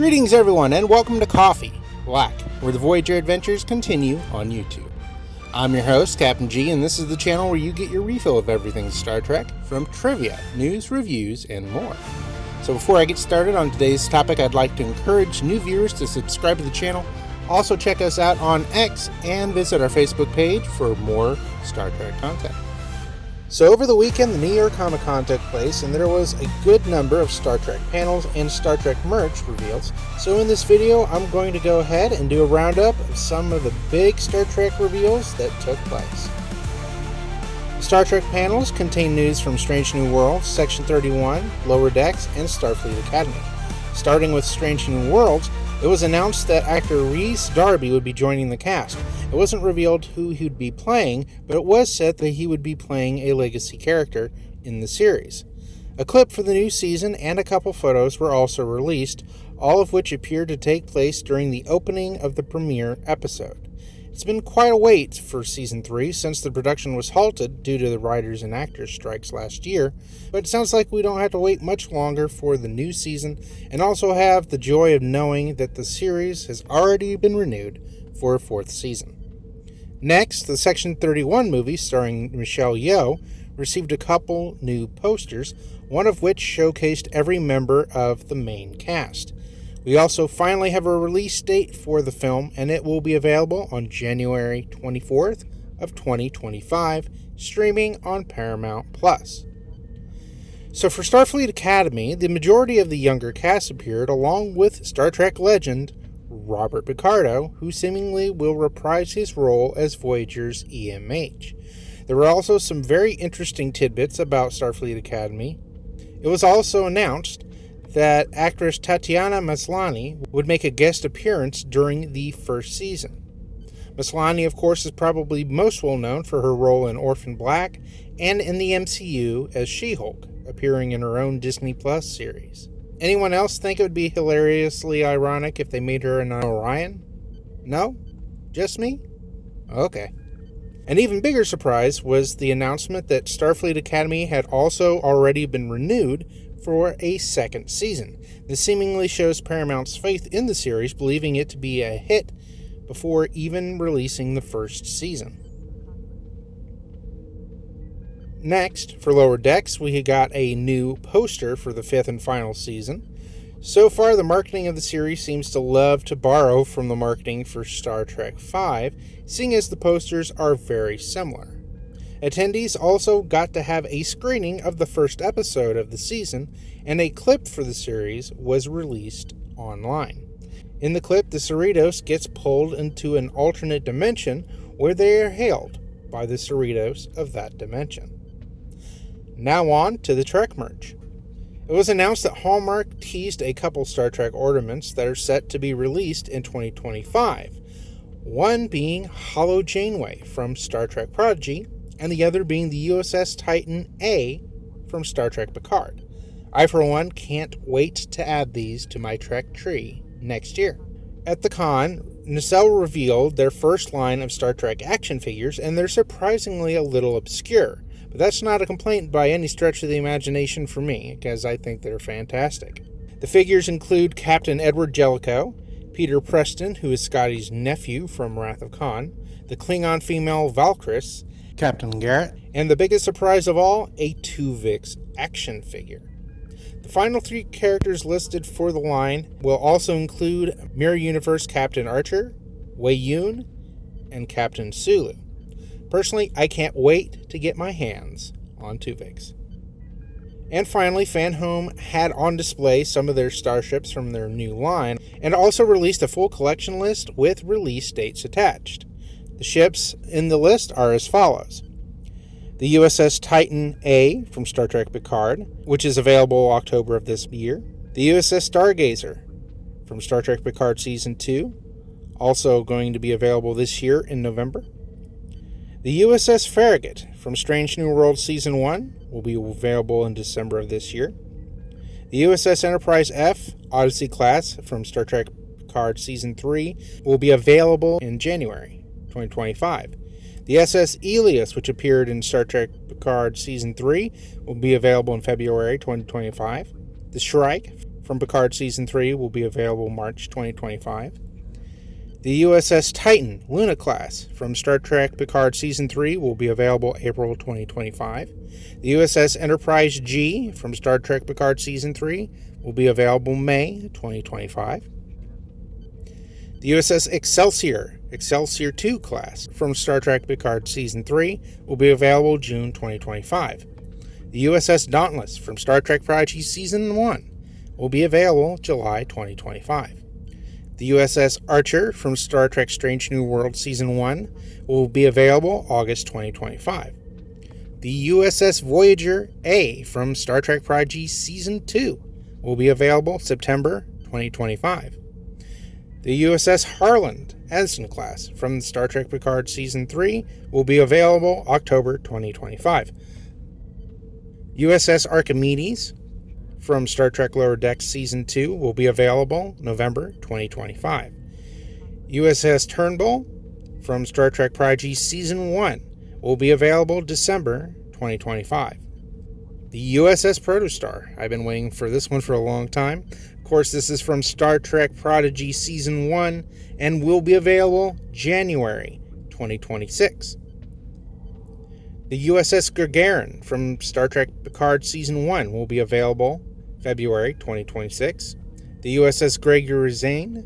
Greetings everyone and welcome to Coffee Black, where the Voyager adventures continue on YouTube. I'm your host, Captain G, and this is the channel where you get your refill of everything Star Trek, from trivia, news, reviews, and more. So before I get started on today's topic, I'd like to encourage new viewers to subscribe to the channel. Also check us out on X and visit our Facebook page for more Star Trek content. So over the weekend, the New York Comic Con took place, and there was a good number of Star Trek panels and Star Trek merch reveals. So in this video, I'm going to go ahead and do a roundup of some of the big Star Trek reveals that took place. The Star Trek panels contain news from Strange New Worlds, Section 31, Lower Decks, and Starfleet Academy. Starting with Strange New Worlds, it was announced that actor Rhys Darby would be joining the cast. It wasn't revealed who he'd be playing, but it was said that he would be playing a legacy character in the series. A clip for the new season and a couple photos were also released, all of which appeared to take place during the opening of the premiere episode. It's been quite a wait for Season 3 since the production was halted due to the writers and actors strikes last year, but it sounds like we don't have to wait much longer for the new season, and also have the joy of knowing that the series has already been renewed for a fourth season. Next, the Section 31 movie starring Michelle Yeoh received a couple new posters, one of which showcased every member of the main cast. We also finally have a release date for the film, and it will be available on January 24th of 2025, streaming on Paramount+. So for Starfleet Academy, the majority of the younger cast appeared, along with Star Trek legend Robert Picardo, who seemingly will reprise his role as Voyager's EMH. There were also some very interesting tidbits about Starfleet Academy. It was also announced that actress Tatiana Maslany would make a guest appearance during the first season. Maslany, of course, is probably most well known for her role in Orphan Black and in the MCU as She-Hulk, appearing in her own Disney Plus series. Anyone else think it would be hilariously ironic if they made her an Orion? No? Just me? Okay. An even bigger surprise was the announcement that Starfleet Academy had also already been renewed for a second season. This seemingly shows Paramount's faith in the series, believing it to be a hit before even releasing the first season. Next, for Lower Decks, we got a new poster for the fifth and final season. So far, the marketing of the series seems to love to borrow from the marketing for Star Trek V, seeing as the posters are very similar. Attendees also got to have a screening of the first episode of the season, and a clip for the series was released online. In the clip, the Cerritos gets pulled into an alternate dimension where they are hailed by the Cerritos of that dimension. Now on to the Trek merch. It was announced that Hallmark teased a couple Star Trek ornaments that are set to be released in 2025. One being Hollow Janeway from Star Trek Prodigy, and the other being the USS Titan A from Star Trek Picard. I, for one, can't wait to add these to my Trek tree next year. At the con, Nacelle revealed their first line of Star Trek action figures, and they're surprisingly a little obscure. But that's not a complaint by any stretch of the imagination for me, because I think they're fantastic. The figures include Captain Edward Jellicoe, Peter Preston, who is Scotty's nephew from Wrath of Khan, the Klingon female Valkyris, Captain Garrett, and the biggest surprise of all, a Tuvix action figure. The final three characters listed for the line will also include Mirror Universe Captain Archer, Wei Yun, and Captain Sulu. Personally, I can't wait to get my hands on Tuvix. And finally, FanHome had on display some of their starships from their new line, and also released a full collection list with release dates attached. The ships in the list are as follows. The USS Titan A from Star Trek Picard, which is available October of this year. The USS Stargazer from Star Trek Picard Season 2, also going to be available this year in November. The USS Farragut from Strange New Worlds Season 1 will be available in December of this year. The USS Enterprise F, Odyssey class from Star Trek Picard Season 3 will be available in January 2025. The SS Elias, which appeared in Star Trek Picard Season 3, will be available in February 2025. The Shrike from Picard Season 3 will be available March 2025. The USS Titan Luna class from Star Trek Picard Season 3 will be available April 2025. The USS Enterprise G from Star Trek Picard Season 3 will be available May 2025. The USS Excelsior 2 class from Star Trek Picard Season 3 will be available June 2025. The USS Dauntless from Star Trek Prodigy Season 1 will be available July 2025. The USS Archer from Star Trek Strange New World Season 1 will be available August 2025. The USS Voyager A from Star Trek Prodigy Season 2 will be available September 2025. The USS Harland Edson class from Star Trek Picard Season 3 will be available October 2025. USS Archimedes from Star Trek Lower Decks Season 2 will be available November 2025. USS Turnbull from Star Trek Prodigy Season 1 will be available December 2025. The USS Protostar. I've been waiting for this one for a long time. Of course, this is from Star Trek Prodigy Season 1 and will be available January 2026. The USS Gagarin from Star Trek Picard Season 1 will be available February 2026. The USS Gregory Zane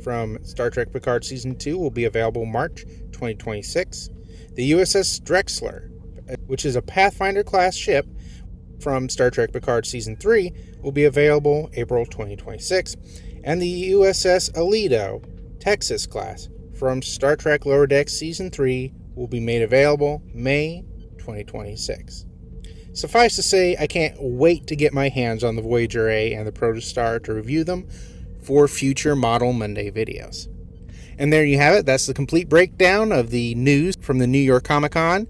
from Star Trek Picard Season 2 will be available March 2026. The USS Drexler, which is a Pathfinder-class ship from Star Trek Picard Season 3, will be available April 2026. And the USS Aledo, Texas class from Star Trek Lower Decks Season 3 will be made available May 2026. Suffice to say, I can't wait to get my hands on the Voyager A and the Protostar to review them for future Model Monday videos. And there you have it. That's the complete breakdown of the news from the New York Comic Con.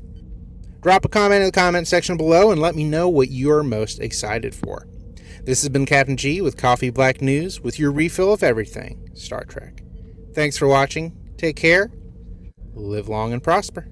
Drop a comment in the comment section below and let me know what you're most excited for. This has been Captain G with Coffee Black News with your refill of everything Star Trek. Thanks for watching. Take care. Live long and prosper.